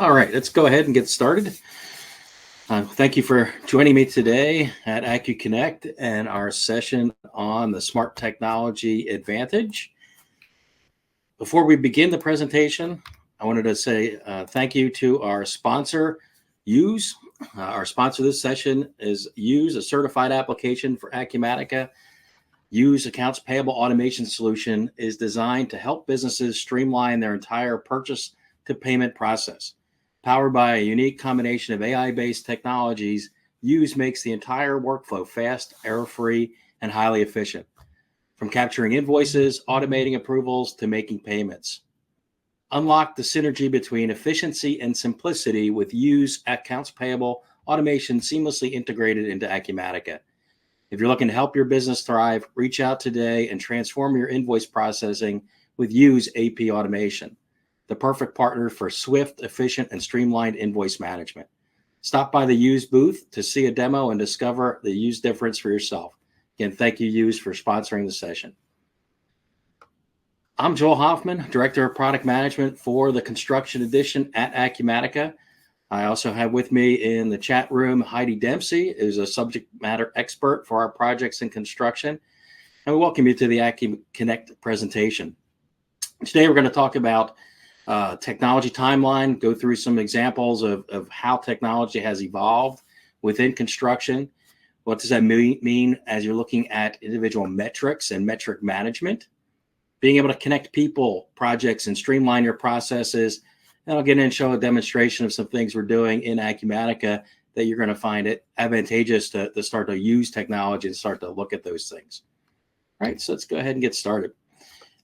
All right, let's go ahead and get started. Thank you for joining me today at acuCONNECT and our session on the smart technology advantage. Before we begin the presentation, I wanted to say thank you to our sponsor, Use. Our sponsor this session is Use, a certified application for Acumatica. Use accounts payable automation solution is designed to help businesses streamline their entire purchase to payment process. Powered by a unique combination of AI-based technologies, Use makes the entire workflow fast, error-free, and highly efficient. From capturing invoices, automating approvals, to making payments. Unlock the synergy between efficiency and simplicity with Use accounts payable automation seamlessly integrated into Acumatica. If you're looking to help your business thrive, reach out today and transform your invoice processing with Use AP Automation, the perfect partner for swift, efficient, and streamlined invoice management. Stop by the Use booth to see a demo and discover the Use difference for yourself. Again, thank you, Use, for sponsoring the session. I'm Joel Hoffman, Director of Product Management for the Construction Edition at Acumatica. I also have with me in the chat room Heidi Dempsey, who's a subject matter expert for our projects in construction. And we welcome you to the acuCONNECT presentation. Today we're going to talk about technology timeline, go through some examples of how technology has evolved within construction. What does that mean as you're looking at individual metrics and metric management? Being able to connect people, projects, and streamline your processes. And I'll get in and show a demonstration of some things we're doing in Acumatica that you're going to find it advantageous to start to use technology and start to look at those things. All right, so let's go ahead and get started.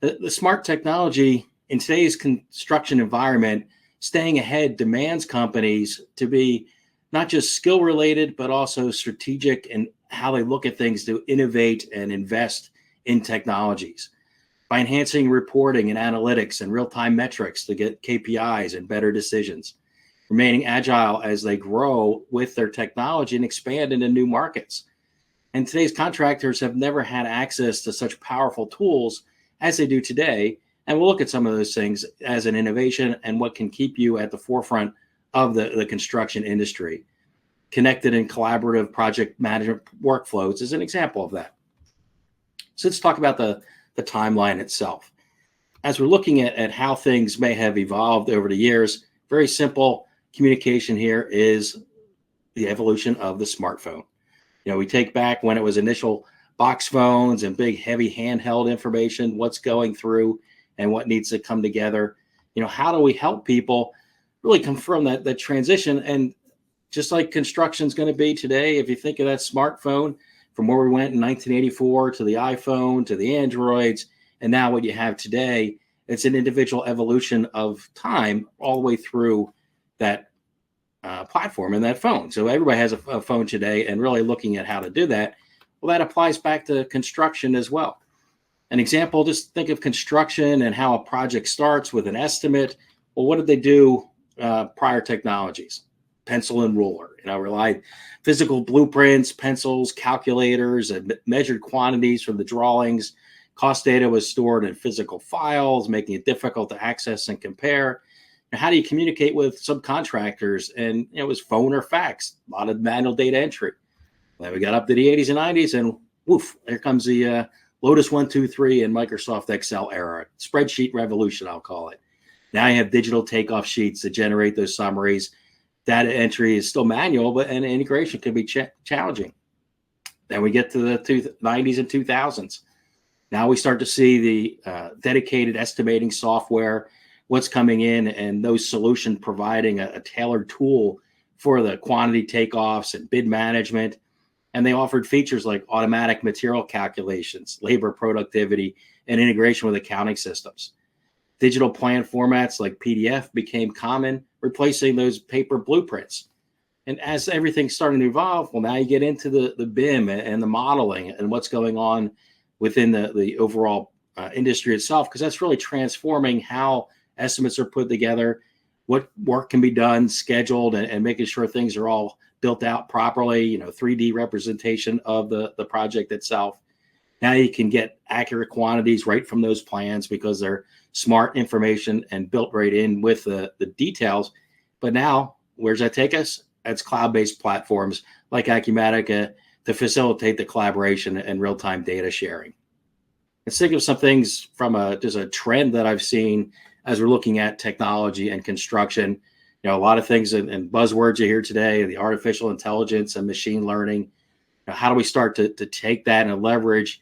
The smart technology in today's construction environment, staying ahead demands companies to be not just skill related, but also strategic in how they look at things to innovate and invest in technologies. By enhancing reporting and analytics and real-time metrics to get KPIs and better decisions, remaining agile as they grow with their technology and expand into new markets. And today's contractors have never had access to such powerful tools as they do today. And we'll look at some of those things as an innovation and what can keep you at the forefront of the construction industry. Connected and collaborative project management workflows is an example of that. So let's talk about the timeline itself. As we're looking at how things may have evolved over the years, very simple communication here is the evolution of the smartphone. You know, we take back when it was initial box phones and big, heavy handheld information, what's going through and what needs to come together. You know, how do we help people really confirm that transition? And just like construction is going to be today, if you think of that smartphone, from where we went in 1984 to the iPhone, to the Androids, and now what you have today, it's an individual evolution of time all the way through that platform and that phone. So everybody has a phone today, and really looking at how to do that, well, that applies back to construction as well. An example, just think of construction and how a project starts with an estimate. Well, what did they do prior technologies? Pencil and ruler, relied physical blueprints, pencils, calculators, and measured quantities from the drawings. Cost data was stored in physical files, making it difficult to access and compare. Now, how do you communicate with subcontractors? And it was phone or fax, a lot of manual data entry. Then we got up to the 80s and 90s, and woof, here comes the Lotus 123 and Microsoft Excel era, spreadsheet revolution, I'll call it. Now you have digital takeoff sheets that generate those summaries. Data entry is still manual, but and integration can be challenging. Then we get to the 90s and 2000s. Now we start to see the dedicated estimating software, what's coming in, and those solutions providing a tailored tool for the quantity takeoffs and bid management. And they offered features like automatic material calculations, labor productivity, and integration with accounting systems. Digital plan formats like PDF became common, replacing those paper blueprints. And as everything's starting to evolve, well, now you get into the BIM and the modeling and what's going on within the overall industry itself, because that's really transforming how estimates are put together, what work can be done, scheduled, and making sure things are all built out properly, 3D representation of the project itself. Now you can get accurate quantities right from those plans because they're smart information and built right in with the details. But now, where's that take us? It's cloud-based platforms like Acumatica to facilitate the collaboration and real-time data sharing. Let's think of some things from just a trend that I've seen as we're looking at technology and construction. A lot of things and buzzwords you hear today, the artificial intelligence and machine learning. How do we start to take that and leverage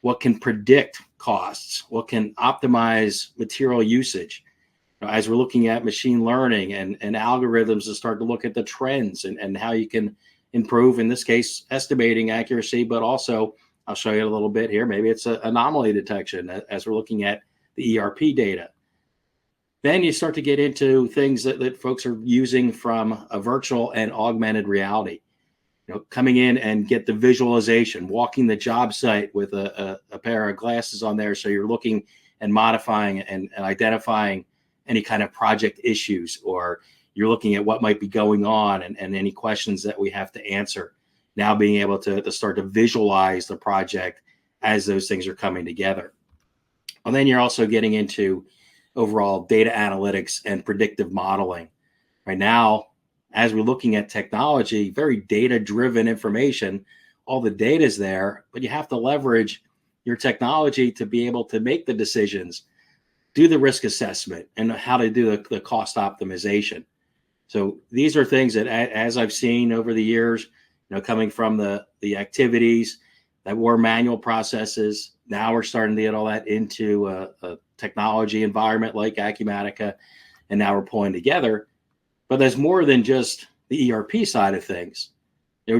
what can predict costs, what can optimize material usage? As we're looking at machine learning and algorithms to start to look at the trends and how you can improve, in this case, estimating accuracy, but also, I'll show you a little bit here, maybe it's an anomaly detection as we're looking at the ERP data. Then you start to get into things that folks are using from a virtual and augmented reality. Coming in and get the visualization, walking the job site with a pair of glasses on there, so you're looking and modifying and identifying any kind of project issues, or you're looking at what might be going on and any questions that we have to answer. Now being able to start to visualize the project as those things are coming together. And then you're also getting into overall data analytics and predictive modeling. Right now, as we're looking at technology, very data-driven information, all the data is there, but you have to leverage your technology to be able to make the decisions, do the risk assessment, and how to do the cost optimization. So these are things that, as I've seen over the years, coming from the activities that were manual processes, now we're starting to get all that into a technology environment like Acumatica, and now we're pulling together. But there's more than just the ERP side of things.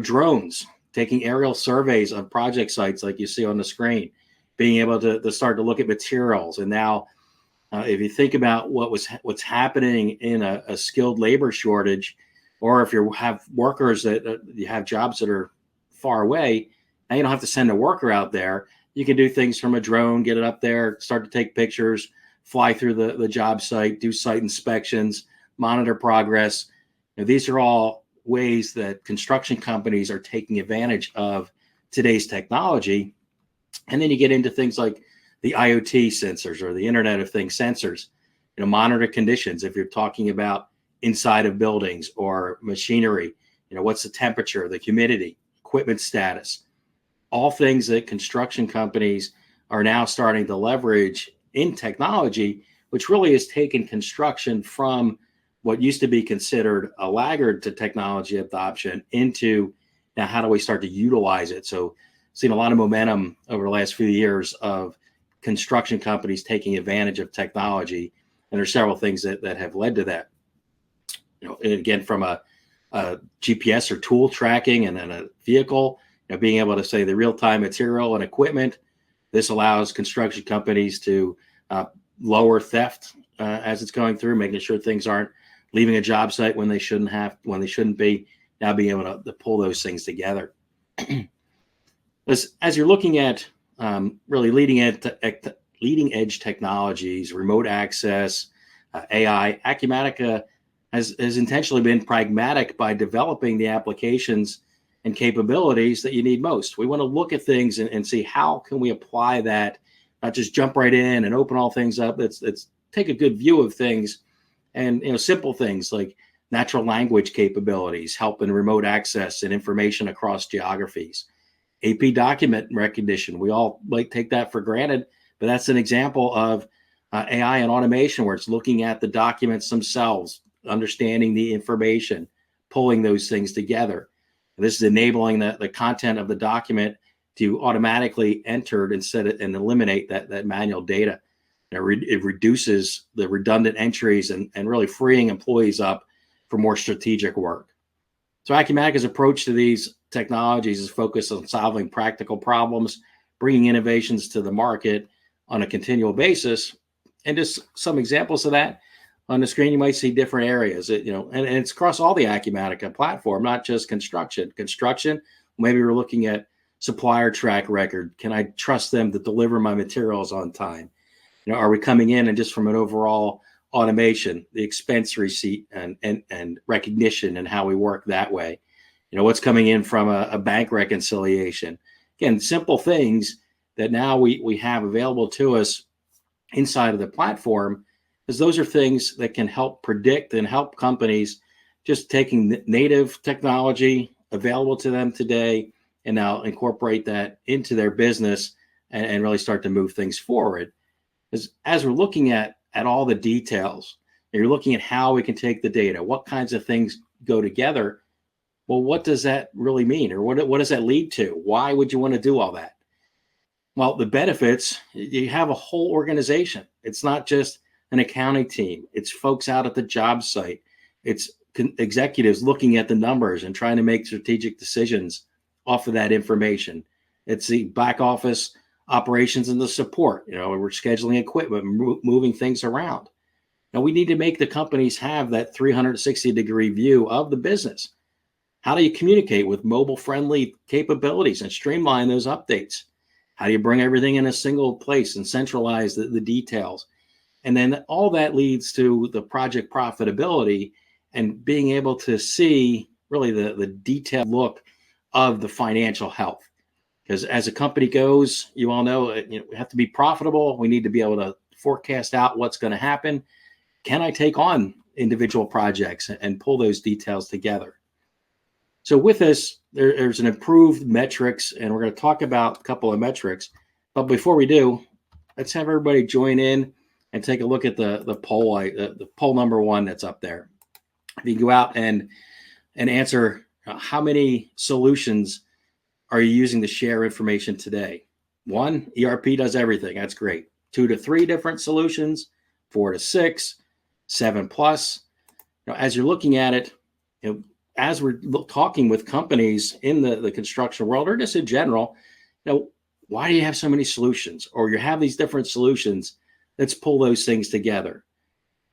Drones, taking aerial surveys of project sites like you see on the screen, being able to start to look at materials. And now, if you think about what's happening in a skilled labor shortage, or if you have workers that you have jobs that are far away, now you don't have to send a worker out there. You can do things from a drone, get it up there, start to take pictures, fly through the job site, do site inspections, monitor progress. These are all ways that construction companies are taking advantage of today's technology. And then you get into things like the IoT sensors or the Internet of Things sensors, monitor conditions. If you're talking about inside of buildings or machinery, what's the temperature, the humidity, equipment status, all things that construction companies are now starting to leverage in technology, which really has taken construction from what used to be considered a laggard to technology adoption into now how do we start to utilize it? So seen a lot of momentum over the last few years of construction companies taking advantage of technology. And there's several things that have led to that. Again, from a GPS or tool tracking and then a vehicle, being able to say the real-time material and equipment. This allows construction companies to lower theft as it's going through, making sure things aren't leaving a job site when they shouldn't be, now being able to pull those things together. As you're looking at really leading edge technologies, remote access, AI, Acumatica has intentionally been pragmatic by developing the applications and capabilities that you need most. We want to look at things and see how can we apply that, not just jump right in and open all things up. Let's take a good view of things. And simple things like natural language capabilities, help in remote access and information across geographies. AP document recognition, we all might take that for granted, but that's an example of AI and automation where it's looking at the documents themselves, understanding the information, pulling those things together. And this is enabling the content of the document to automatically enter and eliminate that manual data. It reduces the redundant entries and really freeing employees up for more strategic work. So Acumatica's approach to these technologies is focused on solving practical problems, bringing innovations to the market on a continual basis. And just some examples of that on the screen, you might see different areas, and it's across all the Acumatica platform, not just construction. Construction, maybe we're looking at supplier track record. Can I trust them to deliver my materials on time? Are we coming in and just from an overall automation, the expense receipt and recognition and how we work that way? What's coming in from a bank reconciliation? Again, simple things that now we have available to us inside of the platform because those are things that can help predict and help companies just taking native technology available to them today and now incorporate that into their business and really start to move things forward. As we're looking at all the details, you're looking at how we can take the data, what kinds of things go together. Well, what does that really mean? Or what does that lead to? Why would you want to do all that? Well, the benefits, you have a whole organization. It's not just an accounting team. It's folks out at the job site. It's executives looking at the numbers and trying to make strategic decisions off of that information. It's the back office operations and the support. We're scheduling equipment, moving things around. Now, we need to make the companies have that 360-degree view of the business. How do you communicate with mobile-friendly capabilities and streamline those updates? How do you bring everything in a single place and centralize the details? And then all that leads to the project profitability and being able to see really the detailed look of the financial health. Because as a company goes, you all know, we have to be profitable. We need to be able to forecast out what's going to happen. Can I take on individual projects and pull those details together? So with this, there's an improved metrics, and we're going to talk about a couple of metrics. But before we do, let's have everybody join in and take a look at the poll, the poll number 1 that's up there. If you go out and answer, how many solutions are you using to share information today? 1, ERP does everything. That's great. 2 to 3 different solutions, 4 to 6, 7 plus. As you're looking at it, as we're talking with companies in the construction world or just in general, why do you have so many solutions? Or you have these different solutions, let's pull those things together.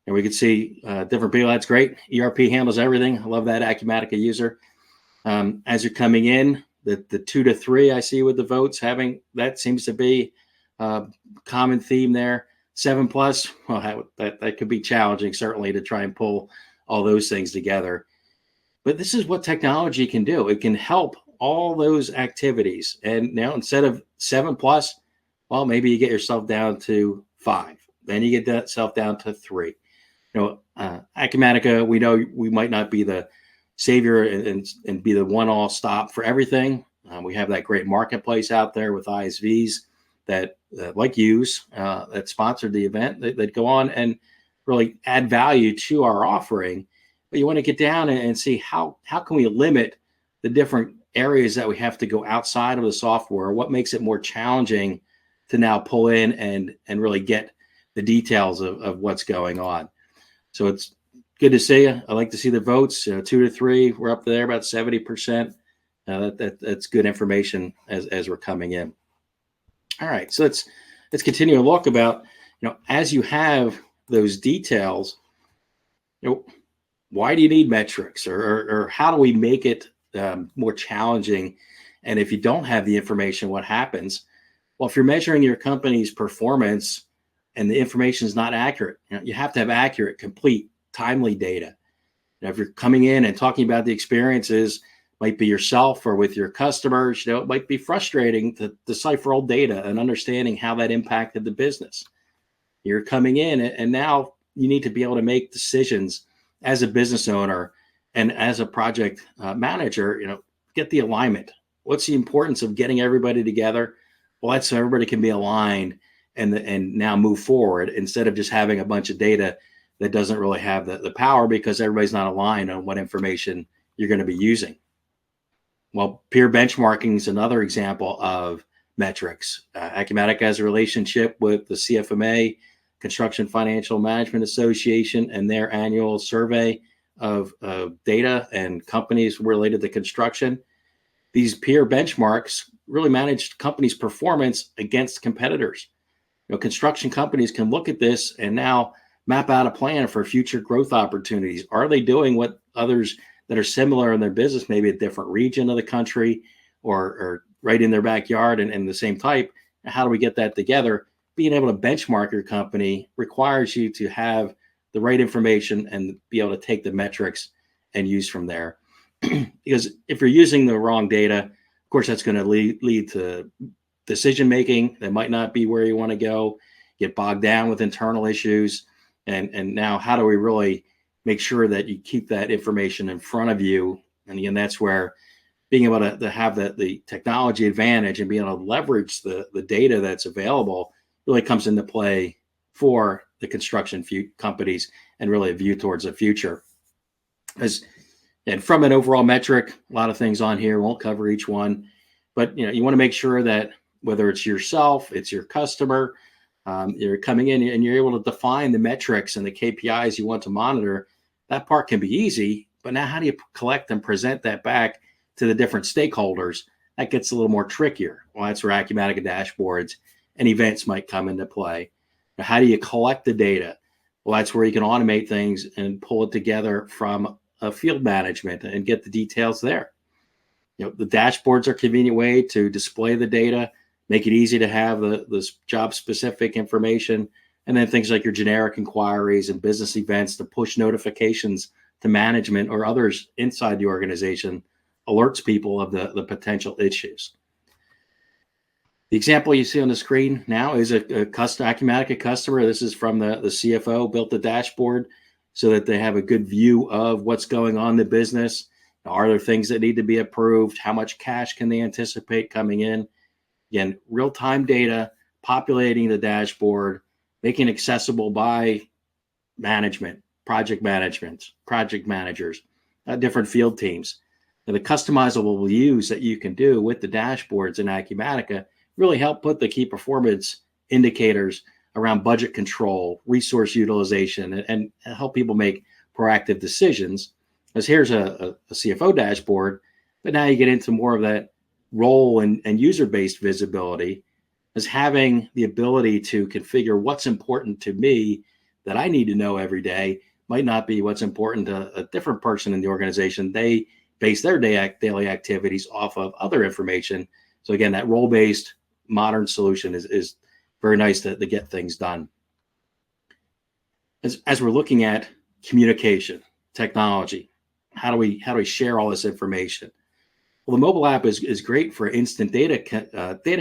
And we can see different people. That's great. ERP handles everything. I love that Acumatica user. As you're coming in, the 2 to 3 I see with the votes having, that seems to be a common theme there. 7 plus, well, that could be challenging, certainly, to try and pull all those things together. But this is what technology can do. It can help all those activities. And now instead of 7 plus, well, maybe you get yourself down to 5. Then you get yourself down to 3. Acumatica, we know we might not be the savior and be the one-all stop for everything. We have that great marketplace out there with ISVs that like yous that sponsored the event that go on and really add value to our offering. But you want to get down and see how can we limit the different areas that we have to go outside of the software. What makes it more challenging to now pull in and really get the details of what's going on. So it's good to see you. I like to see the votes. 2 to 3, we're up there about 70%. That's good information as we're coming in. All right, so let's continue to look about, as you have those details, why do you need metrics, or how do we make it more challenging? And if you don't have the information, what happens? Well, if you're measuring your company's performance and the information is not accurate, you have to have accurate, complete, timely data. If you're coming in and talking about the experiences, might be yourself or with your customers, it might be frustrating to decipher old data and understanding how that impacted the business. You're coming in and now you need to be able to make decisions as a business owner and as a project manager, get the alignment. What's the importance of getting everybody together? Well, that's so everybody can be aligned and now move forward instead of just having a bunch of data that doesn't really have the power because everybody's not aligned on what information you're going to be using. Well, peer benchmarking is another example of metrics. Acumatica has a relationship with the CFMA, Construction Financial Management Association, and their annual survey of data and companies related to construction. These peer benchmarks really manage companies' performance against competitors. Construction companies can look at this and now map out a plan for future growth opportunities. Are they doing what others that are similar in their business, maybe a different region of the country or right in their backyard and the same type? How do we get that together? Being able to benchmark your company requires you to have the right information and be able to take the metrics and use from there. Because if you're using the wrong data, of course, that's going to lead to decision making that might not be where you want to go, get bogged down with internal issues. And now how do we really make sure that you keep that information in front of you? And again, that's where being able to have the technology advantage and being able to leverage the data that's available really comes into play for the construction companies and really a view towards the future. And from an overall metric, a lot of things on here, won't cover each one, but you want to make sure that whether it's yourself, it's your customer, you're coming in and you're able to define the metrics and the KPIs you want to monitor. That part can be easy, but now how do you collect and present that back to the different stakeholders? That gets a little more trickier. Well, that's where Acumatica dashboards and events might come into play. Now, how do you collect the data? Well, that's where you can automate things and pull it together from a field management and get the details there. The dashboards are a convenient way to display the data, make it easy to have the job specific information, and then things like your generic inquiries and business events to push notifications to management or others inside the organization, alerts people of the potential issues. The example you see on the screen now is a Acumatica customer. This is from the CFO, built the dashboard so that they have a good view of what's going on in the business. Are there things that need to be approved? How much cash can they anticipate coming in? Again, real-time data, populating the dashboard, making it accessible by management, project managers, different field teams. And the customizable views that you can do with the dashboards in Acumatica really help put the key performance indicators around budget control, resource utilization, and help people make proactive decisions. Because here's a CFO dashboard, but now you get into more of that role and user-based visibility, as having the ability to configure what's important to me that I need to know every day might not be what's important to a different person in the organization. They base their daily activities off of other information. So again, that role-based modern solution is very nice to get things done. As we're looking at communication, technology, how do we share all this information? Well, the mobile app is great for instant data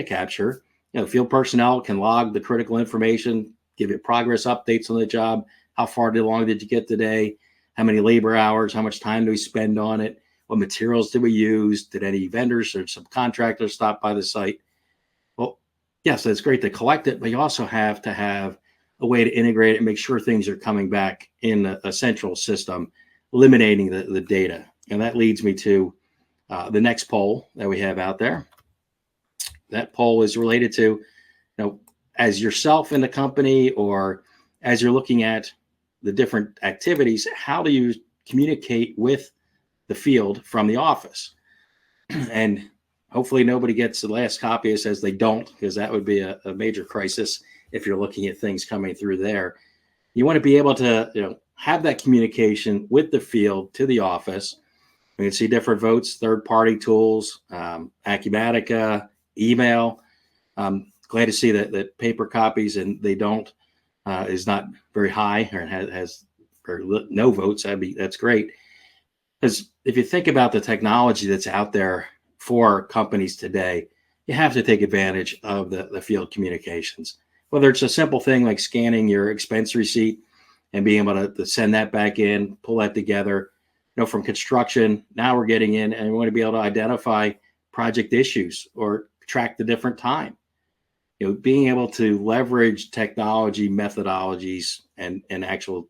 capture. Field personnel can log the critical information, give you progress updates on the job. How far along did you get today? How many labor hours? How much time do we spend on it? What materials did we use? Did any vendors or subcontractors stop by the site? Well, yes, it's great to collect it, but you also have to have a way to integrate it and make sure things are coming back in a central system, eliminating the data. And that leads me to the next poll that we have out there. That poll is related to, as yourself in the company or as you're looking at the different activities, how do you communicate with the field from the office? And hopefully nobody gets the last copy that says they don't, because that would be a major crisis if you're looking at things coming through there. You want to be able to have that communication with the field to the office. We can see different votes, third-party tools, Acumatica, email. Glad to see that paper copies and they don't is not very high, or has no votes. That's great. Because if you think about the technology that's out there for companies today, you have to take advantage of the field communications. Whether it's a simple thing like scanning your expense receipt and being able to send that back in, pull that together. From construction, now we're getting in and we want to be able to identify project issues or track the different time. Being able to leverage technology methodologies and actual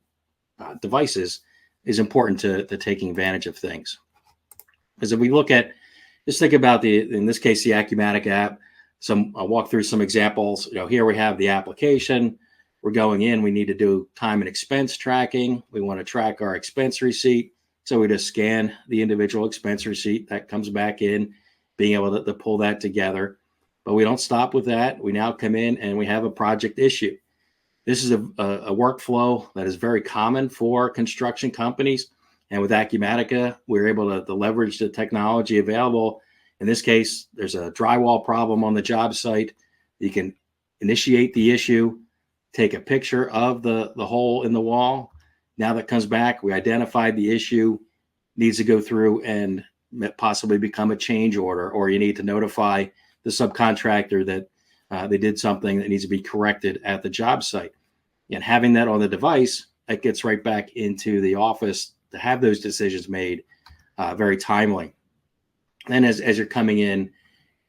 devices is important to taking advantage of things. As if we look at, just think about in this case, the Acumatica app. I'll walk through some examples. Here we have the application. We're going in, we need to do time and expense tracking. We want to track our expense receipt. So we just scan the individual expense receipt that comes back in, being able to pull that together. But we don't stop with that. We now come in and we have a project issue. This is a workflow that is very common for construction companies. And with Acumatica, we're able to leverage the technology available. In this case, there's a drywall problem on the job site. You can initiate the issue, take a picture of the hole in the wall. Now that comes back, we identified the issue, needs to go through and possibly become a change order, or you need to notify the subcontractor that they did something that needs to be corrected at the job site. And having that on the device that gets right back into the office to have those decisions made very timely. Then as you're coming in,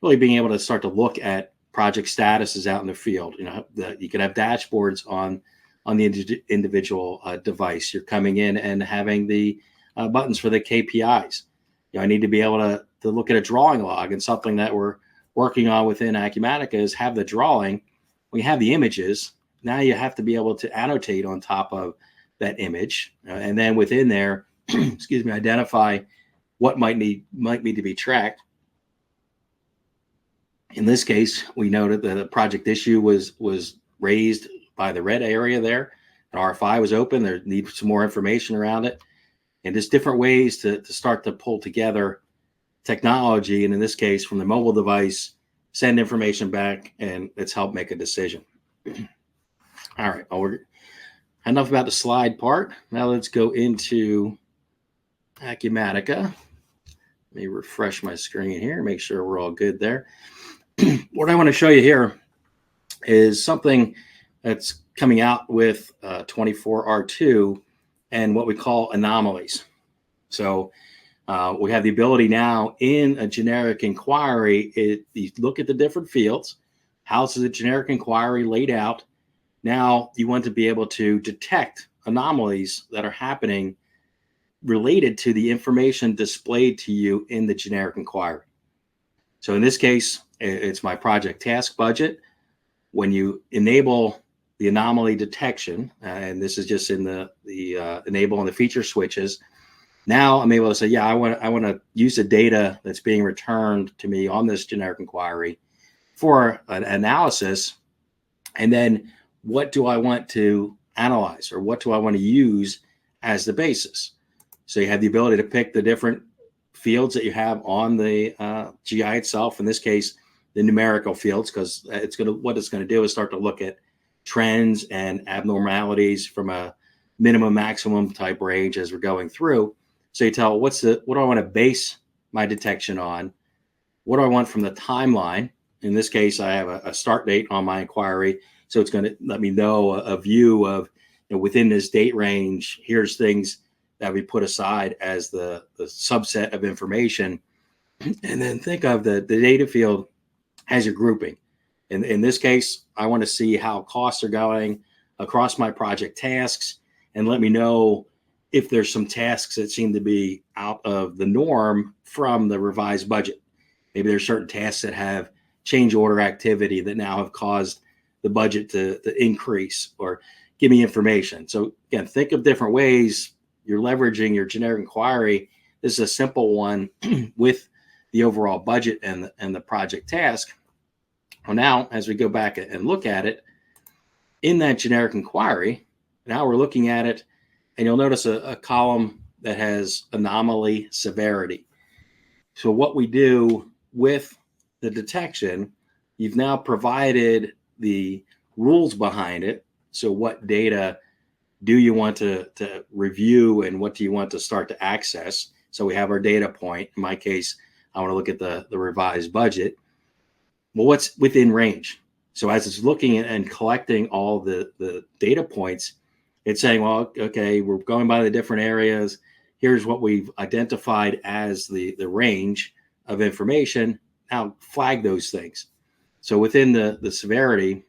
really being able to start to look at project statuses out in the field. You can have dashboards on the individual device. You're coming in and having the buttons for the KPIs. I need to be able to look at a drawing log, and something that we're working on within Acumatica is have the drawing. We have the images. Now you have to be able to annotate on top of that image, and then within there, excuse me, identify what might need to be tracked. In this case, we noted that the project issue was raised by the red area there. An RFI was open. There needs some more information around it, and just different ways to start to pull together technology, and in this case, from the mobile device, send information back, and it's helped make a decision. All right, well, we're enough about the slide part. Now let's go into Acumatica. Let me refresh my screen here, make sure we're all good there. What I want to show you here is something that's coming out with 24R2 and what we call anomalies. So we have the ability now in a generic inquiry, you look at the different fields. How's the generic inquiry laid out? Now you want to be able to detect anomalies that are happening related to the information displayed to you in the generic inquiry. So in this case, it's my project task budget. When you enable the anomaly detection, and this is just in the enable and the feature switches, now I'm able to say, yeah, I want to use the data that's being returned to me on this generic inquiry for an analysis. And then what do I want to analyze, or what do I want to use as the basis? So you have the ability to pick the different fields that you have on the GI itself. In this case, the numerical fields, because what it's going to do is start to look at trends and abnormalities from a minimum maximum type range as we're going through. So you tell what do I want to base my detection on? What do I want from the timeline? In this case, I have a start date on my inquiry, so it's going to let me know a view of, within this date range, here's things that we put aside as the subset of information. And then think of the data field as your grouping. In this case, I want to see how costs are going across my project tasks, and let me know if there's some tasks that seem to be out of the norm from the revised budget. Maybe there's certain tasks that have change order activity that now have caused the budget to increase, or give me information. So again, think of different ways you're leveraging your generic inquiry. This is a simple one with the overall budget and the project task. Well, now, as we go back and look at it, in that generic inquiry, now we're looking at it, and you'll notice a column that has anomaly severity. So what we do with the detection, you've now provided the rules behind it. So what data do you want to review, and what do you want to start to access? So we have our data point. In my case, I want to look at the revised budget. Well, what's within range? So as it's looking and collecting all the data points, it's saying, well, okay, we're going by the different areas. Here's what we've identified as the range of information. Now flag those things. So within the severity,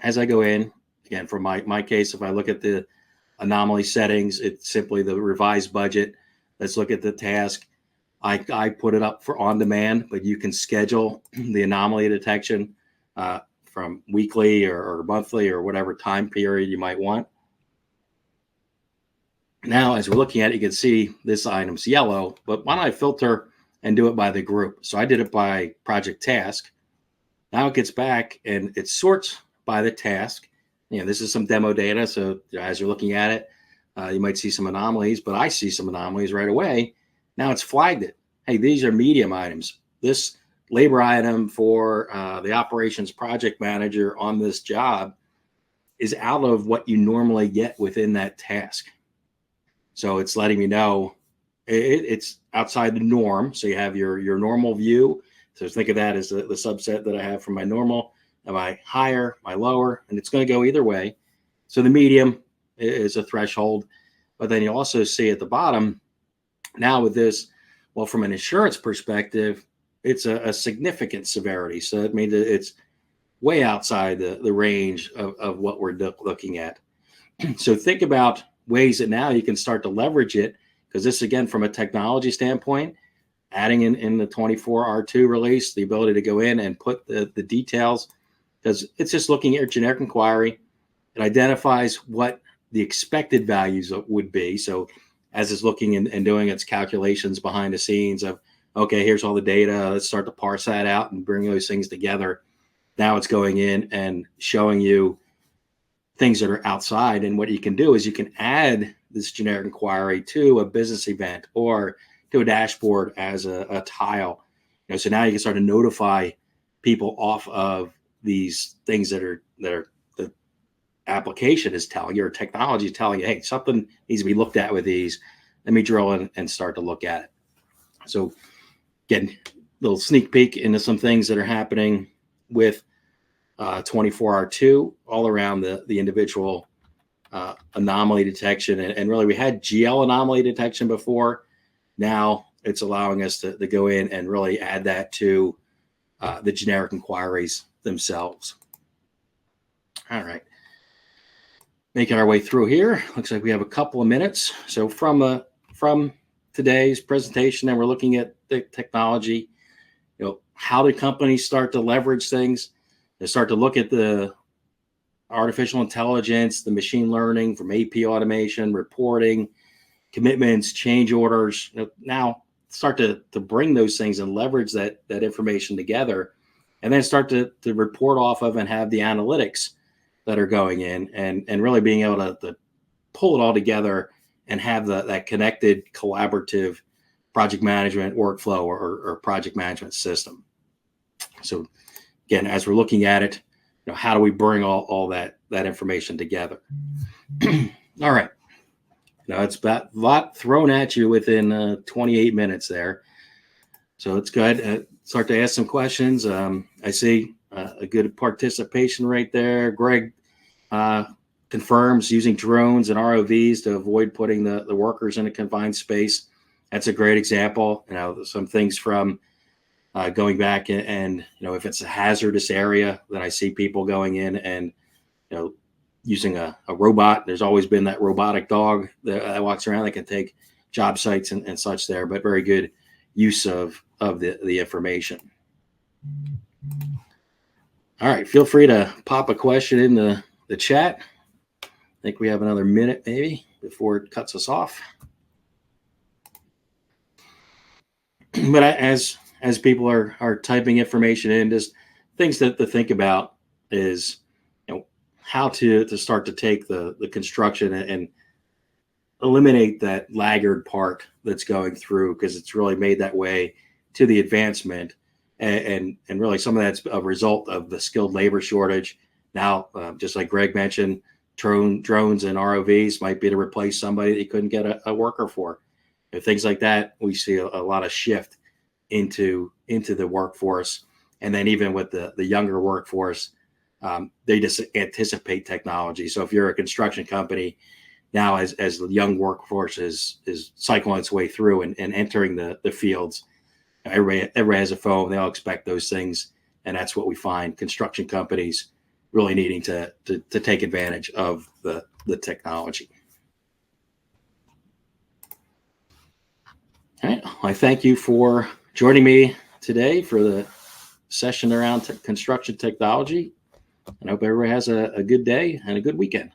as I go in, again, for my case, if I look at the anomaly settings, it's simply the revised budget. Let's look at the task. I put it up for on demand, but you can schedule the anomaly detection from weekly or monthly or whatever time period you might want. Now, as we're looking at it, you can see this item's yellow, but why don't I filter and do it by the group? So I did it by project task. Now it gets back and it sorts by the task. This is some demo data. So as you're looking at it, you might see some anomalies, but I see some anomalies right away. Now it's flagged it. Hey, these are medium items. This labor item for the operations project manager on this job is out of what you normally get within that task. So it's letting me know it's outside the norm. So you have your normal view. So think of that as the subset that I have from my normal. Am I higher, am I lower? And it's going to go either way. So the medium, is a threshold. But then you also see at the bottom, now with this, well, from an insurance perspective, it's a significant severity. So it means it's way outside the range of what we're looking at. So think about ways that now you can start to leverage it, because this, again, from a technology standpoint, adding in the 24R2 release, the ability to go in and put the details, because it's just looking at your generic inquiry. It identifies what the expected values would be. So as it's looking and doing its calculations behind the scenes of, okay, here's all the data, let's start to parse that out and bring those things together. Now it's going in and showing you things that are outside. And what you can do is you can add this generic inquiry to a business event or to a dashboard as a tile. So now you can start to notify people off of these things that are the application is telling you, or technology is telling you, hey, something needs to be looked at with these. Let me drill in and start to look at it. So again, a little sneak peek into some things that are happening with 24R2 all around the individual anomaly detection. And really, we had GL anomaly detection before. Now it's allowing us to go in and really add that to the generic inquiries themselves. All right. Making our way through here. Looks like we have a couple of minutes. So from today's presentation, and we're looking at the technology, how do companies start to leverage things? They start to look at the artificial intelligence, the machine learning from AP automation, reporting, commitments, change orders. Now start to bring those things and leverage that information together, and then start to report off of and have the analytics that are going in and really being able to pull it all together and have that connected collaborative project management workflow or project management system. So again, as we're looking at it, how do we bring all that information together? All right. Now it's about a lot thrown at you within 28 minutes there. So let's go ahead and start to ask some questions. I see a good participation right there. Greg confirms using drones and ROVs to avoid putting the workers in a confined space. That's a great example. Some things from going back and if it's a hazardous area, then I see people going in and using a robot. There's always been that robotic dog that walks around that can take job sites and such there, but very good use of the information. All right, feel free to pop a question in the chat. I think we have another minute maybe before it cuts us off. But as people are typing information in, just things to think about is how to start to take the construction and eliminate that laggard part that's going through, because it's really made that way to the advancement. And really some of that's a result of the skilled labor shortage. Now, just like Greg mentioned, drones and ROVs might be to replace somebody that you couldn't get a worker for. Things like that, we see a lot of shift into the workforce. And then even with the younger workforce, they just anticipate technology. So if you're a construction company now, as the young workforce is cycling its way through and entering the fields, everybody has a phone. They all expect those things. And that's what we find construction companies really needing to take advantage of the technology. All right. I thank you for joining me today for the session around construction technology. I hope everybody has a good day and a good weekend.